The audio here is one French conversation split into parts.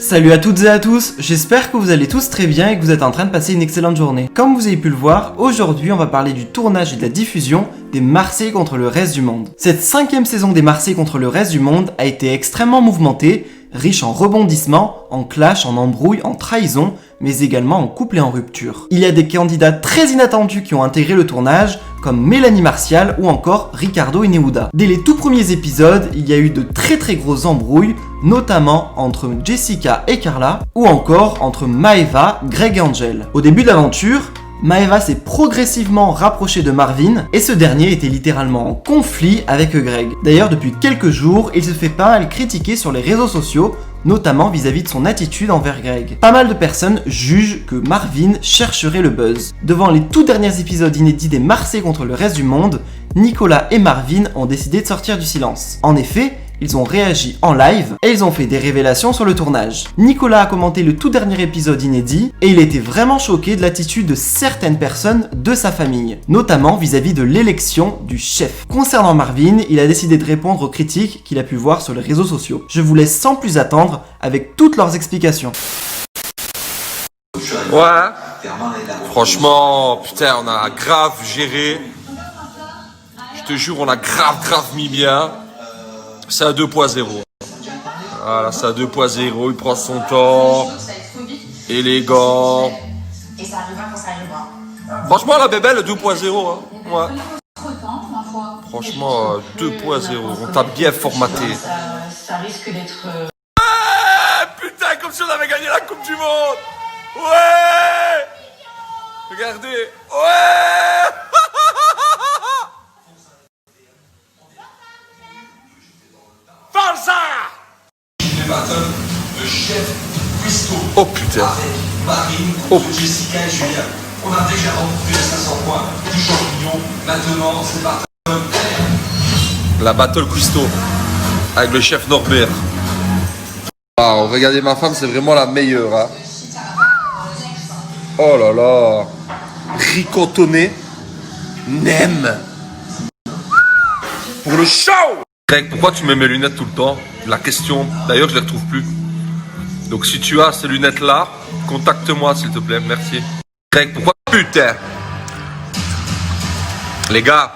Salut à toutes et à tous, j'espère que vous allez tous très bien et que vous êtes en train de passer une excellente journée. Comme vous avez pu le voir, aujourd'hui on va parler du tournage et de la diffusion des Marseillais contre le reste du monde. Cette 5e saison des Marseillais contre le reste du monde a été extrêmement mouvementée, riche en rebondissements, en clashs, en embrouilles, en trahisons, mais également en couple et en rupture. Il y a des candidats très inattendus qui ont intégré le tournage, comme Mélanie Martial ou encore Ricardo Ineuda. Dès les tout premiers épisodes, il y a eu de très grosses embrouilles, notamment entre Jessica et Carla, ou encore entre Maeva, Greg et Angel. Au début de l'aventure, Maeva s'est progressivement rapprochée de Marvin et ce dernier était littéralement en conflit avec Greg. D'ailleurs, depuis quelques jours, il se fait pas mal critiquer sur les réseaux sociaux, notamment vis-à-vis de son attitude envers Greg. Pas mal de personnes jugent que Marvin chercherait le buzz. Devant les tout derniers épisodes inédits des Marseillais contre le reste du monde, Nicolas et Marvin ont décidé de sortir du silence. En effet, ils ont réagi en live et ils ont fait des révélations sur le tournage. Nicolas a commenté le tout dernier épisode inédit et il était vraiment choqué de l'attitude de certaines personnes de sa famille, notamment vis-à-vis de l'élection du chef. Concernant Marvin, il a décidé de répondre aux critiques qu'il a pu voir sur les réseaux sociaux. Je vous laisse sans plus attendre avec toutes leurs explications. Ouais, franchement, putain, on a grave géré. Je te jure, on a grave mis bien. C'est à 2.0. Voilà, c'est à 2.0. Il prend son temps. Élégant. Franchement, la bébelle, 2.0. Hein. Ouais. Franchement, 2.0. On t'a bien formaté. Ça risque d'être... Putain, comme si on avait gagné la Coupe du Monde. Ouais. Regardez. Ouais. Forza. Le chef Cuisto. Oh putain. Avec Marine, Oh. Jessica et Julien. On a déjà remporté les 500 points du champignon. Maintenant, c'est parti. La battle Cuisto. Avec le chef Norbert. Wow, regardez ma femme, c'est vraiment la meilleure. Hein. Oh là là. Ricotonné. Nem. Pour le show. Greg, pourquoi tu mets mes lunettes tout le temps? La question, d'ailleurs, je les retrouve plus. Donc si tu as ces lunettes-là, contacte-moi s'il te plaît, merci. Greg, pourquoi? Putain. Les gars,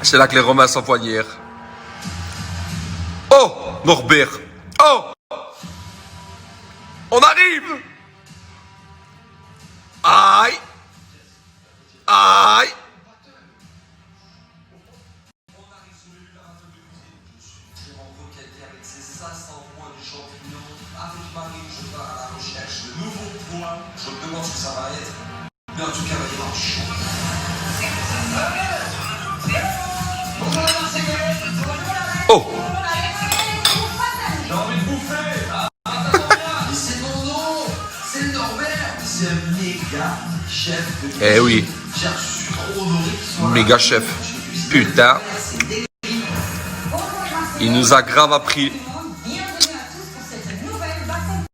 c'est là que les Romains s'envoyèrent. Oh, Norbert. Oh, on arrive. Aïe. Aïe. Avec ses 500 points du champignon, avec Marine, je pars à la recherche de nouveaux points. Je me demande ce que ça va être. Mais en tout cas, il va y avoir du chaud. Oh. J'ai envie de bouffer. Mais c'est mon nom. C'est le Norbert. C'est un méga chef de Eh oui, je suis trop honoré qu'il soit là. méga chef. Putain. Il nous a grave appris. Bienvenue à tous pour cette nouvelle bataille.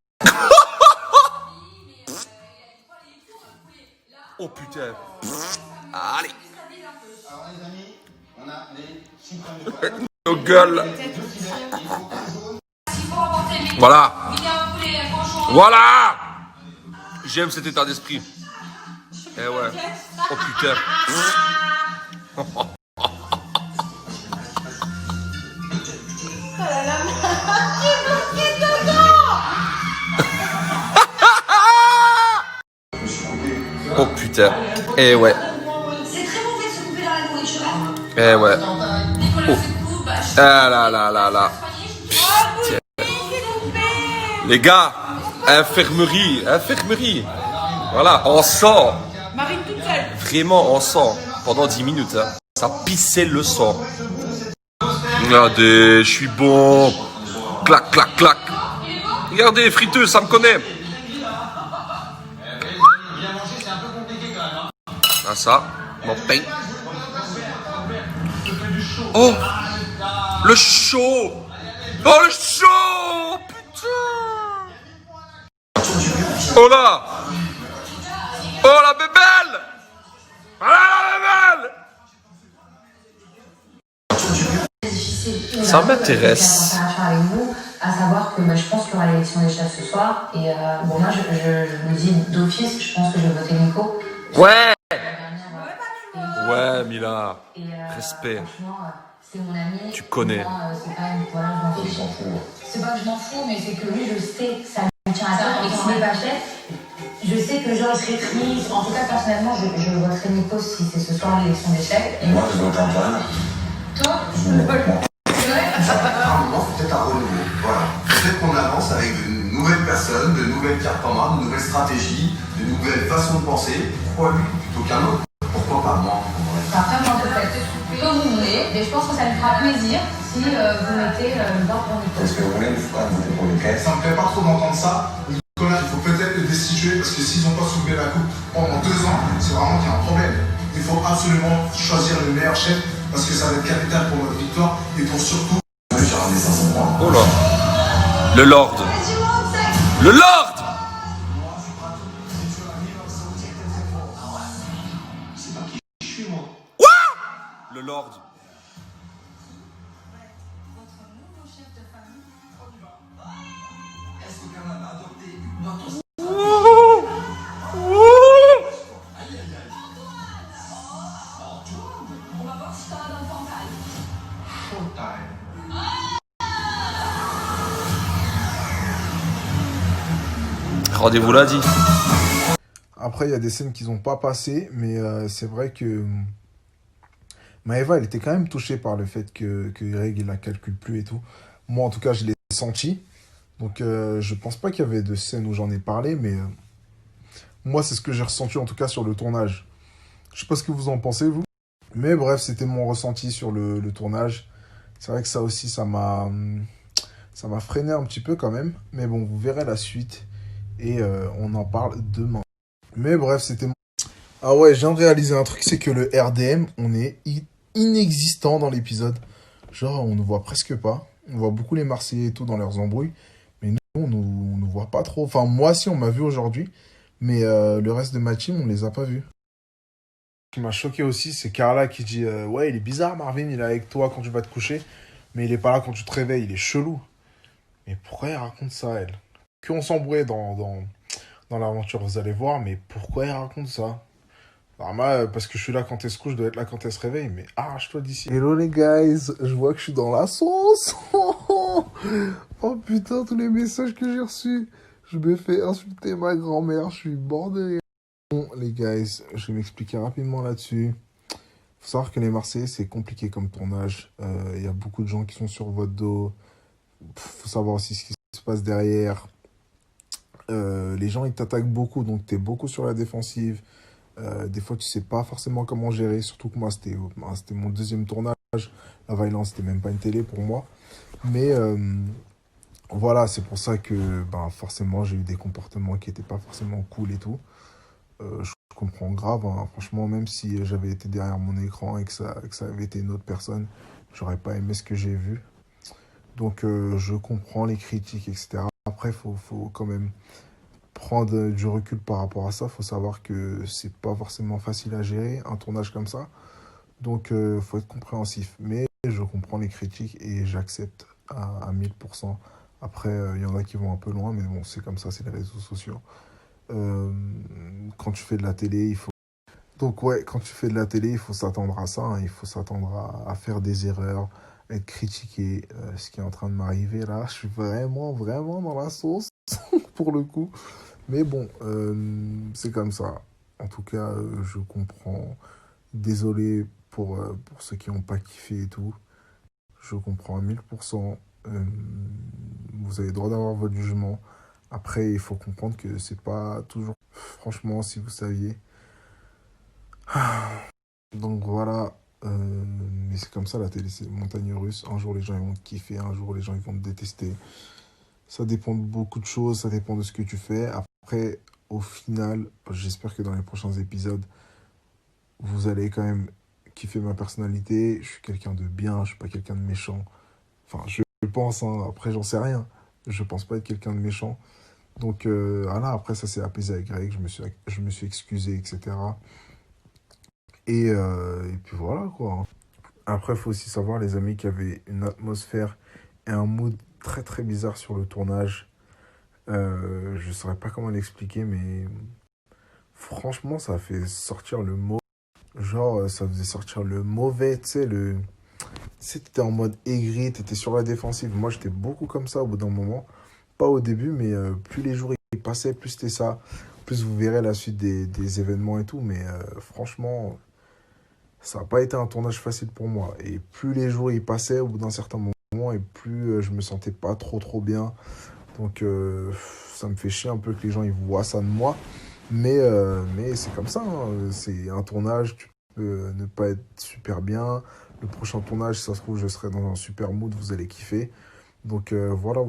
Oh putain. Allez. Alors les amis, on a les chiffres de Nos gueules. Voilà. Voilà. J'aime cet état d'esprit. Eh ouais. Oh putain. Oh putain. Eh ouais. C'est très mauvais de se couper dans la nourriture. Eh ouais. Oh. Ah là là là là. Putain. Les gars, infirmerie. Voilà, on sort. Marine toute seule. Vraiment, on sort. Pendant 10 minutes, hein. Ça pissait le sang. Regardez, je suis bon. Clac, clac, clac. Regardez, friteuse, ça me connaît. Ah ça, mon pain. Oh, le chaud. Oh, le chaud. Putain. Oh là. Oh, la bébelle. Ah, la bébelle. Ça m'intéresse. À savoir que je pense qu'il y aura l'élection des chefs ce soir. Et bon, moi, je me dis d'office, je pense que je vais voter Nico. Ouais. Et, Ouais, Mila. et, Respect. franchement, c'est mon ami. Tu connais. Moi, c'est pas une. Voilà, je m'en fiche. C'est pas que je m'en fous, mais c'est que lui, je sais que ça lui tient à cœur et qu'il n'est pas chef. Je sais que genre, il serait triste. En tout cas, personnellement, je voterai Nico si c'est ce soir l'élection des chefs. Et Moi, je vote Antoine. toi, C'est vrai. Peut-être un renouveau. Voilà. Peut-être qu'on avance avec de nouvelles personnes, de nouvelles cartes en main, de nouvelles stratégies, de nouvelles façons de penser. Pourquoi lui plutôt qu'un autre? Pourquoi pas moi? Après, moi, vous faites comme vous voulez, mais je pense que ça lui fera plaisir si vous mettez le vote pour Nico. Est-ce que vous voulez une fois voter pour lequel? Ça me plaît pas trop d'entendre ça. Nicolas, il faut peut-être le destituer parce que s'ils n'ont pas soulevé la coupe pendant 2 ans, c'est vraiment qu'il y a un problème. Il faut absolument choisir le meilleur chef parce que ça va être capital pour notre victoire et pour surtout. J'ai ramené 500 points. Oh là. Le Lord. Le Lord. C'est pas qui je suis moi. Le Lord. Est-ce que quelqu'un va adopter notre On va voir si t'auras dans le pantal. Rendez-vous lundi. Après, il y a des scènes qu'ils n'ont pas passées, mais c'est vrai que Maëva, elle était quand même touchée par le fait que Greg, il la calcule plus et tout. Moi, en tout cas, je l'ai senti. Donc, je pense pas qu'il y avait de scènes où j'en ai parlé, mais moi, c'est ce que j'ai ressenti, en tout cas, sur le tournage. Je sais pas ce que vous en pensez, vous. Mais bref, c'était mon ressenti sur le tournage. C'est vrai que ça aussi, ça m'a freiné un petit peu quand même. Mais bon, vous verrez la suite. Et on en parle demain. Mais bref, c'était... Ah ouais, je viens de réaliser un truc, c'est que le RDM, on est inexistant dans l'épisode. Genre, on ne voit presque pas. On voit beaucoup les Marseillais et tout dans leurs embrouilles. Mais nous, on ne voit pas trop. Enfin, moi, si, on m'a vu aujourd'hui. Mais le reste de ma team, on les a pas vus. Ce qui m'a choqué aussi, c'est Carla qui dit ouais, il est bizarre, Marvin, il est avec toi quand tu vas te coucher. Mais il est pas là quand tu te réveilles, il est chelou. Mais pourquoi elle raconte ça, elle? Qu'on s'embrouille dans l'aventure, vous allez voir, mais pourquoi elle raconte ça? Alors moi, parce que je suis là quand elle se couche, je dois être là quand elle se réveille, mais arrache-toi d'ici. Hello les guys, je vois que je suis dans la sauce. Oh putain, tous les messages que j'ai reçus. Je me fais insulter ma grand-mère, je suis mort de rire. Bon les guys, je vais m'expliquer rapidement là-dessus. Faut savoir que les Marseillais, c'est compliqué comme tournage. Il y a beaucoup de gens qui sont sur votre dos. Faut savoir aussi ce qui se passe derrière. Les gens ils t'attaquent beaucoup, donc t'es beaucoup sur la défensive. Des fois tu sais pas forcément comment gérer, surtout que moi c'était mon deuxième tournage. La Violence c'était même pas une télé pour moi, mais voilà, c'est pour ça que forcément j'ai eu des comportements qui étaient pas forcément cool et tout. Je comprends grave, hein. Franchement, même si j'avais été derrière mon écran et que ça avait été une autre personne, j'aurais pas aimé ce que j'ai vu. Donc je comprends les critiques, etc. Après, faut quand même prendre du recul par rapport à ça. Faut savoir que c'est pas forcément facile à gérer un tournage comme ça. Donc faut être compréhensif. Mais je comprends les critiques et j'accepte à 1000%. Après, il y en a qui vont un peu loin, mais bon, c'est comme ça, c'est les réseaux sociaux. Quand tu fais de la télé, il faut... Donc ouais, quand tu fais de la télé, il faut s'attendre à ça, hein. Il faut s'attendre à faire des erreurs, être critiqué. Ce qui est en train de m'arriver là, je suis vraiment dans la sauce, pour le coup. Mais bon, c'est comme ça. En tout cas, je comprends. Désolé pour ceux qui n'ont pas kiffé et tout. Je comprends à 1000%. Vous avez le droit d'avoir votre jugement. Après, il faut comprendre que c'est pas toujours... Franchement, si vous saviez. Donc voilà. Mais c'est comme ça, la télé, c'est une montagne russe. Un jour, les gens ils vont te kiffer. Un jour, les gens ils vont te détester. Ça dépend de beaucoup de choses. Ça dépend de ce que tu fais. Après, au final, j'espère que dans les prochains épisodes, vous allez quand même kiffer ma personnalité. Je suis quelqu'un de bien. Je suis pas quelqu'un de méchant. Enfin, je pense. Hein, après, j'en sais rien. Je pense pas être quelqu'un de méchant. Donc, voilà, après, ça s'est apaisé avec Greg. Je me suis excusé, etc. Et puis voilà, quoi. Après, il faut aussi savoir, les amis, qu'il y avait une atmosphère et un mood très très bizarre sur le tournage. Je saurais pas comment l'expliquer, mais franchement, ça a fait sortir le mot. Genre, ça faisait sortir le mauvais, tu sais, le... Tu sais, t'étais en mode aigri, t'étais sur la défensive. Moi, j'étais beaucoup comme ça au bout d'un moment. Pas au début, mais plus les jours ils passaient, plus c'était ça. Plus vous verrez la suite des événements et tout. Mais franchement, ça n'a pas été un tournage facile pour moi. Et plus les jours ils passaient au bout d'un certain moment, et plus je me sentais pas trop bien. Donc ça me fait chier un peu que les gens ils voient ça de moi. Mais c'est comme ça, hein. C'est un tournage, tu peux ne pas être super bien. Le prochain tournage, si ça se trouve, je serai dans un super mood, vous allez kiffer. Donc voilà.